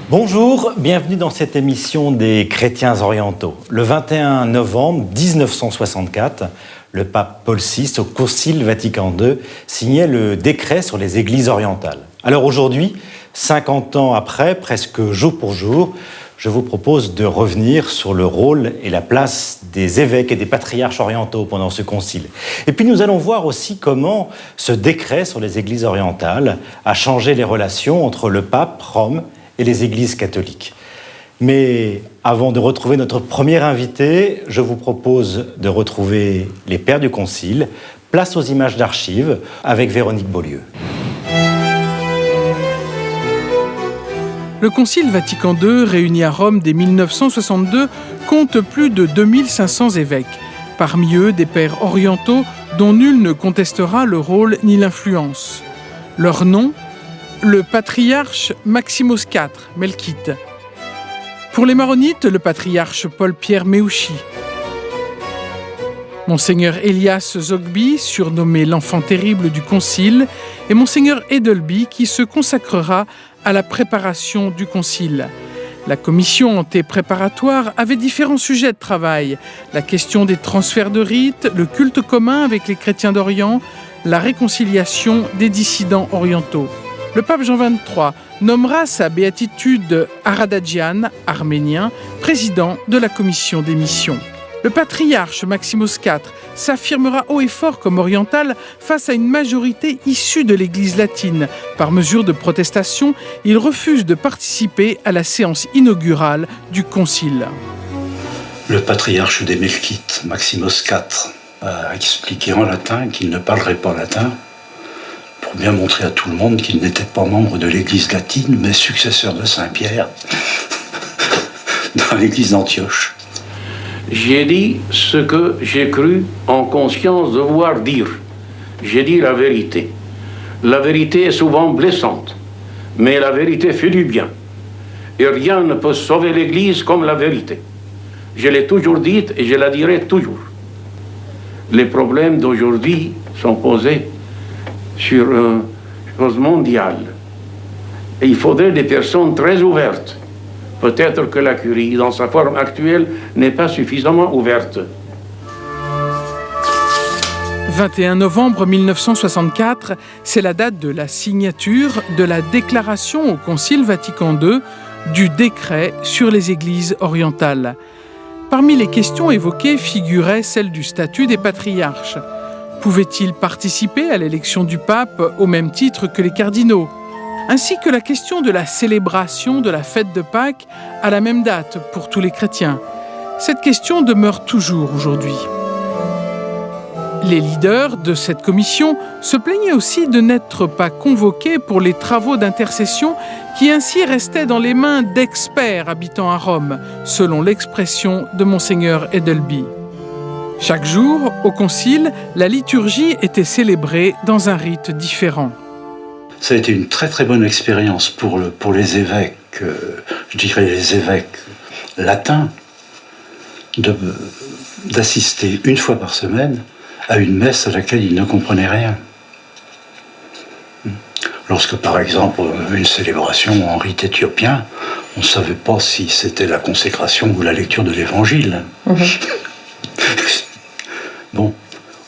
Bonjour, bienvenue dans cette émission des chrétiens orientaux. Le 21 novembre 1964, le pape Paul VI, au Concile Vatican II, signait le décret sur les églises orientales. Alors aujourd'hui, 50 ans après, presque jour pour jour, je vous propose de revenir sur le rôle et la place des évêques et des patriarches orientaux pendant ce concile. Et puis nous allons voir aussi comment ce décret sur les églises orientales a changé les relations entre le pape, Rome, et les églises catholiques. Mais avant de retrouver notre premier invité, je vous propose de retrouver les pères du Concile. Place aux images d'archives avec Véronique Beaulieu. Le Concile Vatican II, réuni à Rome dès 1962, compte plus de 2500 évêques. Parmi eux, des pères orientaux dont nul ne contestera le rôle ni l'influence. Leur nom ? Le patriarche Maximos IV, Melkite. Pour les maronites, le patriarche Paul-Pierre Méouchi. Monseigneur Elias Zogby, surnommé l'enfant terrible du concile, et Monseigneur Edelby, qui se consacrera à la préparation du concile. La commission anté-préparatoire avait différents sujets de travail. La question des transferts de rites, le culte commun avec les chrétiens d'Orient, la réconciliation des dissidents orientaux. Le pape Jean XXIII nommera sa béatitude Aradadjian, arménien, président de la commission des missions. Le patriarche Maximos IV s'affirmera haut et fort comme oriental face à une majorité issue de l'Église latine. Par mesure de protestation, il refuse de participer à la séance inaugurale du concile. Le patriarche des Melkites, Maximos IV, a expliqué en latin qu'il ne parlerait pas latin, pour bien montrer à tout le monde qu'il n'était pas membre de l'Église latine, mais successeur de Saint-Pierre dans l'Église d'Antioche. J'ai dit ce que j'ai cru en conscience devoir dire. J'ai dit la vérité. La vérité est souvent blessante, mais la vérité fait du bien. Et rien ne peut sauver l'Église comme la vérité. Je l'ai toujours dite et je la dirai toujours. Les problèmes d'aujourd'hui sont posés sur une chose mondiale. Et il faudrait des personnes très ouvertes. Peut-être que la curie, dans sa forme actuelle, n'est pas suffisamment ouverte. 21 novembre 1964, c'est la date de la signature de la déclaration au Concile Vatican II du décret sur les églises orientales. Parmi les questions évoquées figurait celle du statut des patriarches. Pouvaient-ils participer à l'élection du pape au même titre que les cardinaux ? Ainsi que la question de la célébration de la fête de Pâques à la même date pour tous les chrétiens. Cette question demeure toujours aujourd'hui. Les leaders de cette commission se plaignaient aussi de n'être pas convoqués pour les travaux d'intercession qui ainsi restaient dans les mains d'experts habitant à Rome, selon l'expression de Monseigneur Edelby. Chaque jour, au concile, la liturgie était célébrée dans un rite différent. Ça a été une très très bonne expérience pour les évêques, je dirais les évêques latins, d'assister une fois par semaine à une messe à laquelle ils ne comprenaient rien. Lorsque par exemple une célébration en rite éthiopien, on ne savait pas si c'était la consécration ou la lecture de l'évangile. Bon,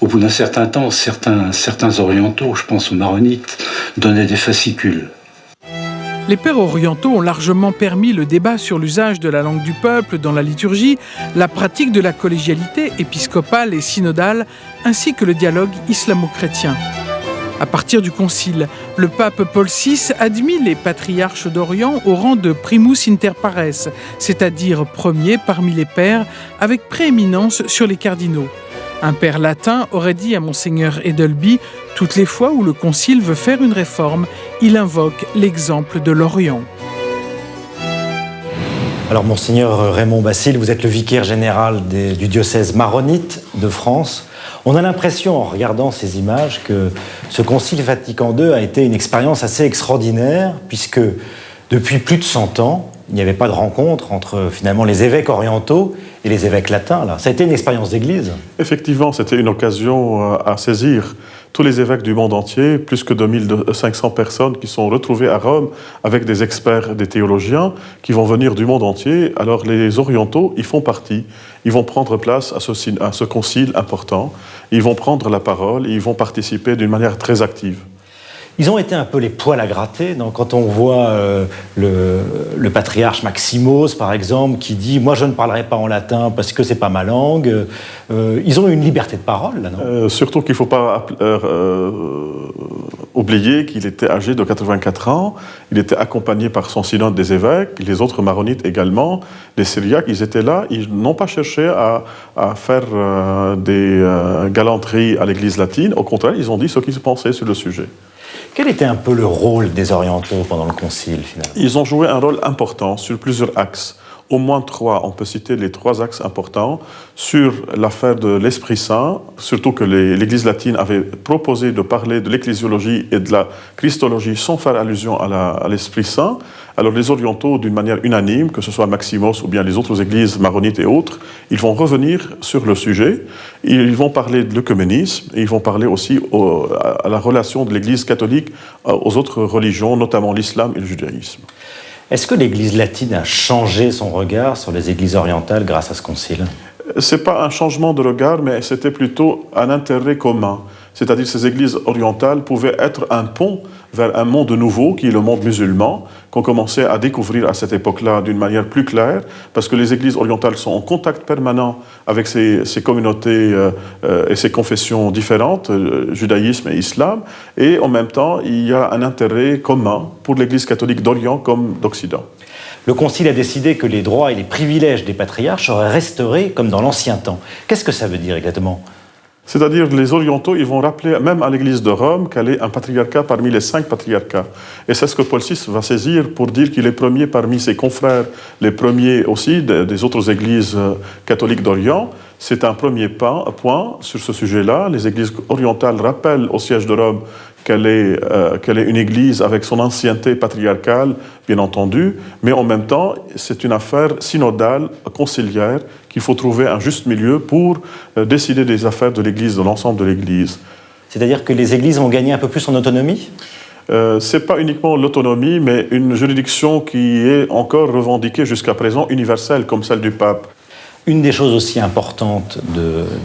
au bout d'un certain temps, certains orientaux, je pense aux maronites, donnaient des fascicules. Les pères orientaux ont largement permis le débat sur l'usage de la langue du peuple dans la liturgie, la pratique de la collégialité épiscopale et synodale, ainsi que le dialogue islamo-chrétien. À partir du concile, le pape Paul VI admit les patriarches d'Orient au rang de primus inter pares, c'est-à-dire premier parmi les pères, avec prééminence sur les cardinaux. Un père latin aurait dit à Monseigneur Edelby « Toutes les fois où le concile veut faire une réforme, il invoque l'exemple de l'Orient ». Alors, Monseigneur Raymond Basile, vous êtes le vicaire général du diocèse maronite de France. On a l'impression, en regardant ces images, que ce Concile Vatican II a été une expérience assez extraordinaire, puisque depuis plus de 100 ans, Il n'y avait pas de rencontre entre finalement les évêques orientaux et les évêques latins. Là. Ça a été une expérience d'église. Effectivement, c'était une occasion à saisir. Tous les évêques du monde entier, plus que 2500 personnes qui sont retrouvées à Rome avec des experts, des théologiens qui vont venir du monde entier. Alors les orientaux, ils font partie. Ils vont prendre place à ce concile important. Ils vont prendre la parole et ils vont participer d'une manière très active. Ils ont été un peu les poils à gratter. Donc, quand on voit le patriarche Maximos, par exemple, qui dit « Moi, je ne parlerai pas en latin parce que ce n'est pas ma langue », ils ont une liberté de parole, là, non ? Surtout qu'il ne faut pas oublier qu'il était âgé de 84 ans. Il était accompagné par son synode des évêques, les autres maronites également, les syriaques, ils étaient là. Ils n'ont pas cherché à faire des galanteries à l'Église latine. Au contraire, ils ont dit ce qu'ils pensaient sur le sujet. Quel était un peu le rôle des orientaux pendant le concile, finalement ? Ils ont joué un rôle important sur plusieurs axes. Au moins 3, on peut citer les 3 axes importants sur l'affaire de l'Esprit Saint, surtout que l'Église latine avait proposé de parler de l'ecclésiologie et de la christologie sans faire allusion à l'Esprit Saint. Alors les orientaux, d'une manière unanime, que ce soit Maximos ou bien les autres églises maronites et autres, ils vont revenir sur le sujet, ils vont parler de l'œcuménisme et ils vont parler aussi à la relation de l'Église catholique aux autres religions, notamment l'islam et le judaïsme. Est-ce que l'Église latine a changé son regard sur les églises orientales grâce à ce concile ? Ce n'est pas un changement de regard, mais c'était plutôt un intérêt commun. C'est-à-dire que ces églises orientales pouvaient être un pont vers un monde nouveau, qui est le monde musulman, qu'on commençait à découvrir à cette époque-là d'une manière plus claire, parce que les églises orientales sont en contact permanent avec ces communautés et ces confessions différentes, judaïsme et islam, et en même temps, il y a un intérêt commun pour l'Église catholique d'Orient comme d'Occident. Le Concile a décidé que les droits et les privilèges des patriarches seraient restaurés comme dans l'ancien temps. Qu'est-ce que ça veut dire exactement ? C'est-à-dire que les orientaux, ils vont rappeler même à l'Église de Rome qu'elle est un patriarcat parmi les 5 patriarcats. Et c'est ce que Paul VI va saisir pour dire qu'il est premier parmi ses confrères, les aussi des autres églises catholiques d'Orient. C'est un premier point sur ce sujet-là. Les églises orientales rappellent au siège de Rome qu'elle est une église avec son ancienneté patriarcale, bien entendu, mais en même temps, c'est une affaire synodale, conciliaire, qu'il faut trouver un juste milieu pour décider des affaires de l'église, de l'ensemble de l'église. C'est-à-dire que les églises vont gagner un peu plus en autonomie ? Ce n'est pas uniquement l'autonomie, mais une juridiction qui est encore revendiquée jusqu'à présent universelle, comme celle du pape. Une des choses aussi importantes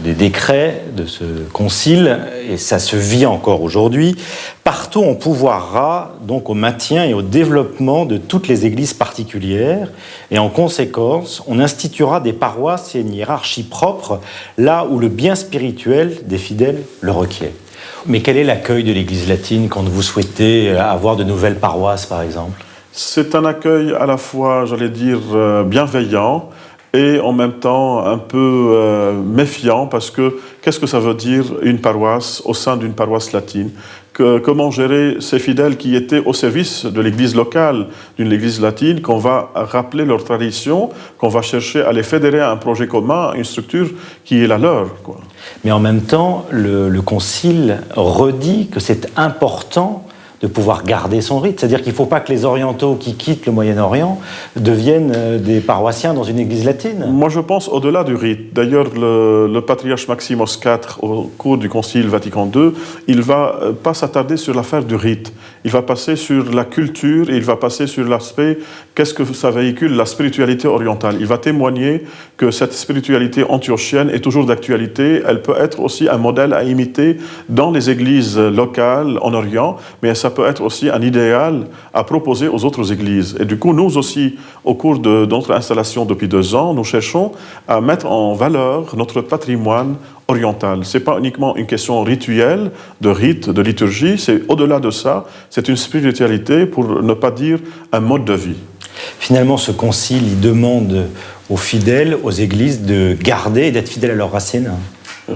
des décrets de ce concile, et ça se vit encore aujourd'hui, partout on pourvoira donc au maintien et au développement de toutes les églises particulières, et en conséquence, on instituera des paroisses et une hiérarchie propre là où le bien spirituel des fidèles le requiert. Mais quel est l'accueil de l'Église latine quand vous souhaitez avoir de nouvelles paroisses, par exemple ? C'est un accueil à la fois, j'allais dire, bienveillant, et en même temps un peu méfiant, parce que qu'est-ce que ça veut dire une paroisse au sein d'une paroisse latine ? Comment gérer ces fidèles qui étaient au service de l'église locale, d'une église latine, qu'on va rappeler leur tradition, qu'on va chercher à les fédérer à un projet commun, à une structure qui est la leur, quoi. Mais en même temps, le Concile redit que c'est important de pouvoir garder son rite. C'est-à-dire qu'il ne faut pas que les orientaux qui quittent le Moyen-Orient deviennent des paroissiens dans une église latine. Moi, je pense au-delà du rite. D'ailleurs, le patriarche Maximos IV, au cours du Concile Vatican II, il ne va pas s'attarder sur l'affaire du rite. Il va passer sur la culture et il va passer sur l'aspect, qu'est-ce que ça véhicule, la spiritualité orientale. Il va témoigner que cette spiritualité antiochienne est toujours d'actualité. Elle peut être aussi un modèle à imiter dans les églises locales en Orient, mais ça peut être aussi un idéal à proposer aux autres églises. Et du coup, nous aussi, au cours de notre installation depuis 2 ans, nous cherchons à mettre en valeur notre patrimoine oriental. Ce n'est pas uniquement une question rituelle, de rite, de liturgie, c'est au-delà de ça, c'est une spiritualité, pour ne pas dire un mode de vie. Finalement, ce concile, il demande aux fidèles, aux églises, de garder et d'être fidèles à leurs racines.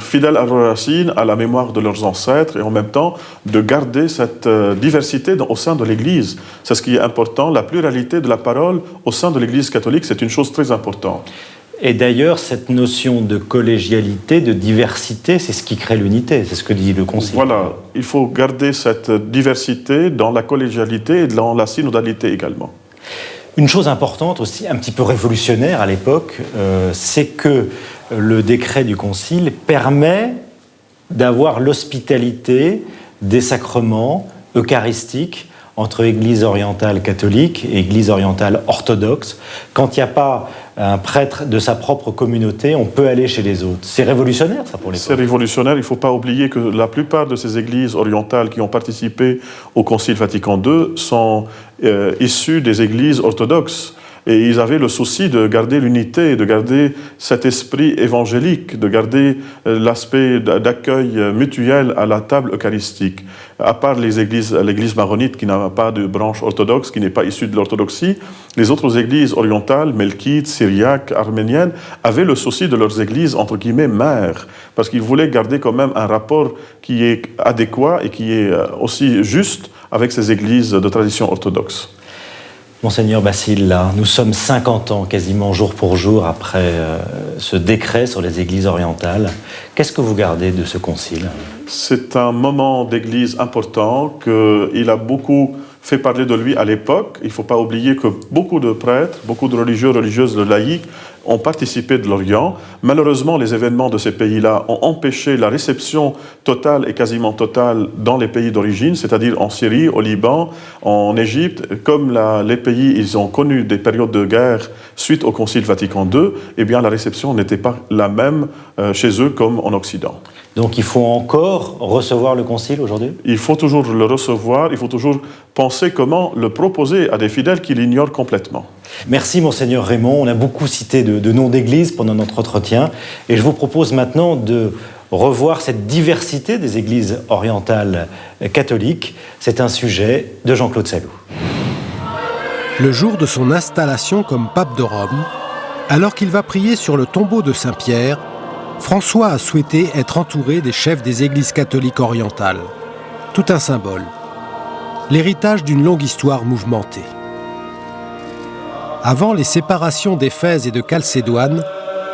Fidèles à leurs racines, à la mémoire de leurs ancêtres, et en même temps de garder cette diversité au sein de l'Église. C'est ce qui est important, la pluralité de la parole au sein de l'Église catholique, c'est une chose très importante. Et d'ailleurs, cette notion de collégialité, de diversité, c'est ce qui crée l'unité, c'est ce que dit le Concile. Voilà, il faut garder cette diversité dans la collégialité et dans la synodalité également. Une chose importante aussi, un petit peu révolutionnaire à l'époque, c'est que le décret du Concile permet d'avoir l'hospitalité des sacrements eucharistiques entre Église orientale catholique et Église orientale orthodoxe. Quand il n'y a pas un prêtre de sa propre communauté, on peut aller chez les autres. C'est révolutionnaire, ça, pour l'époque. C'est révolutionnaire. Il ne faut pas oublier que la plupart de ces églises orientales qui ont participé au Concile Vatican II sont issues des églises orthodoxes. Et ils avaient le souci de garder l'unité, de garder cet esprit évangélique, de garder l'aspect d'accueil mutuel à la table eucharistique. À part l'église maronite qui n'a pas de branche orthodoxe, qui n'est pas issue de l'orthodoxie, les autres églises orientales, melkites, syriaques, arméniennes, avaient le souci de leurs églises, entre guillemets, mères, parce qu'ils voulaient garder quand même un rapport qui est adéquat et qui est aussi juste avec ces églises de tradition orthodoxe. Monseigneur Basile, là, nous sommes 50 ans quasiment jour pour jour après ce décret sur les églises orientales. Qu'est-ce que vous gardez de ce concile ? C'est un moment d'église important, qu'il a beaucoup fait parler de lui à l'époque. Il ne faut pas oublier que beaucoup de prêtres, beaucoup de religieux, religieuses, de laïcs ont participé de l'Orient. Malheureusement, les événements de ces pays-là ont empêché la réception totale et quasiment totale dans les pays d'origine, c'est-à-dire en Syrie, au Liban, en Égypte. Comme les pays, ils ont connu des périodes de guerre suite au Concile Vatican II, eh bien la réception n'était pas la même chez eux comme en Occident. Donc il faut encore recevoir le concile aujourd'hui ? Il faut toujours le recevoir, il faut toujours penser comment le proposer à des fidèles qui l'ignorent complètement. Merci Monseigneur Raymond, on a beaucoup cité de noms d'églises pendant notre entretien et je vous propose maintenant de revoir cette diversité des églises orientales catholiques. C'est un sujet de Jean-Claude Salou. Le jour de son installation comme pape de Rome, alors qu'il va prier sur le tombeau de Saint-Pierre, François a souhaité être entouré des chefs des églises catholiques orientales. Tout un symbole. L'héritage d'une longue histoire mouvementée. Avant les séparations d'Éphèse et de Chalcédoine,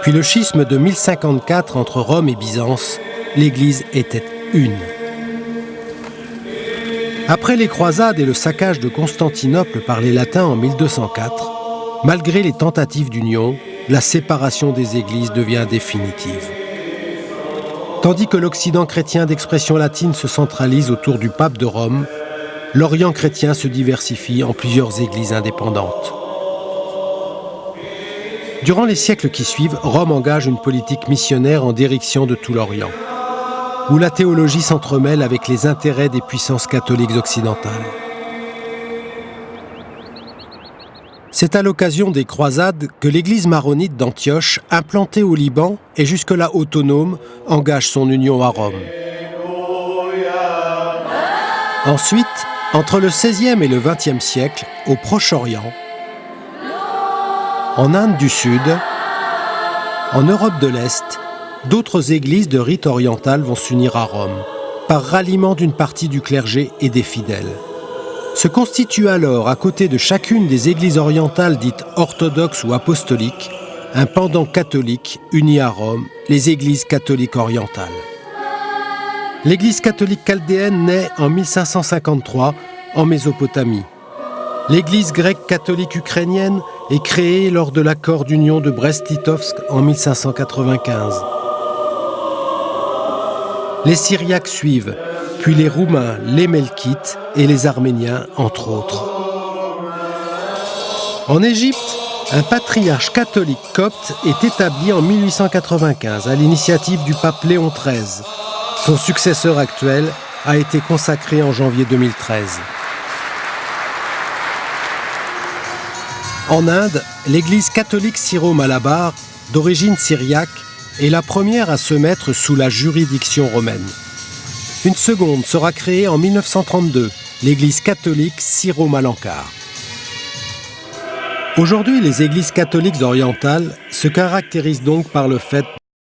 puis le schisme de 1054 entre Rome et Byzance, l'Église était une. Après les croisades et le saccage de Constantinople par les Latins en 1204, malgré les tentatives d'union, la séparation des églises devient définitive. Tandis que l'Occident chrétien d'expression latine se centralise autour du pape de Rome, l'Orient chrétien se diversifie en plusieurs églises indépendantes. Durant les siècles qui suivent, Rome engage une politique missionnaire en direction de tout l'Orient, où la théologie s'entremêle avec les intérêts des puissances catholiques occidentales. C'est à l'occasion des croisades que l'église maronite d'Antioche, implantée au Liban et jusque-là autonome, engage son union à Rome. Ensuite, entre le XVIe et le XXe siècle, au Proche-Orient, en Inde du Sud, en Europe de l'Est, d'autres églises de rite oriental vont s'unir à Rome, par ralliement d'une partie du clergé et des fidèles. Se constitue alors, à côté de chacune des églises orientales dites orthodoxes ou apostoliques, un pendant catholique uni à Rome, les églises catholiques orientales. L'église catholique chaldéenne naît en 1553 en Mésopotamie. L'église grecque catholique ukrainienne est créée lors de l'accord d'union de Brest-Litovsk en 1595. Les Syriaques suivent, puis les Roumains, les Melkites et les Arméniens, entre autres. En Égypte, un patriarche catholique copte est établi en 1895 à l'initiative du pape Léon XIII. Son successeur actuel a été consacré en janvier 2013. En Inde, l'église catholique syro-malabar, d'origine syriaque, est la première à se mettre sous la juridiction romaine. Une seconde sera créée en 1932, l'église catholique syro-malankar. Aujourd'hui, les églises catholiques orientales se caractérisent donc par le fait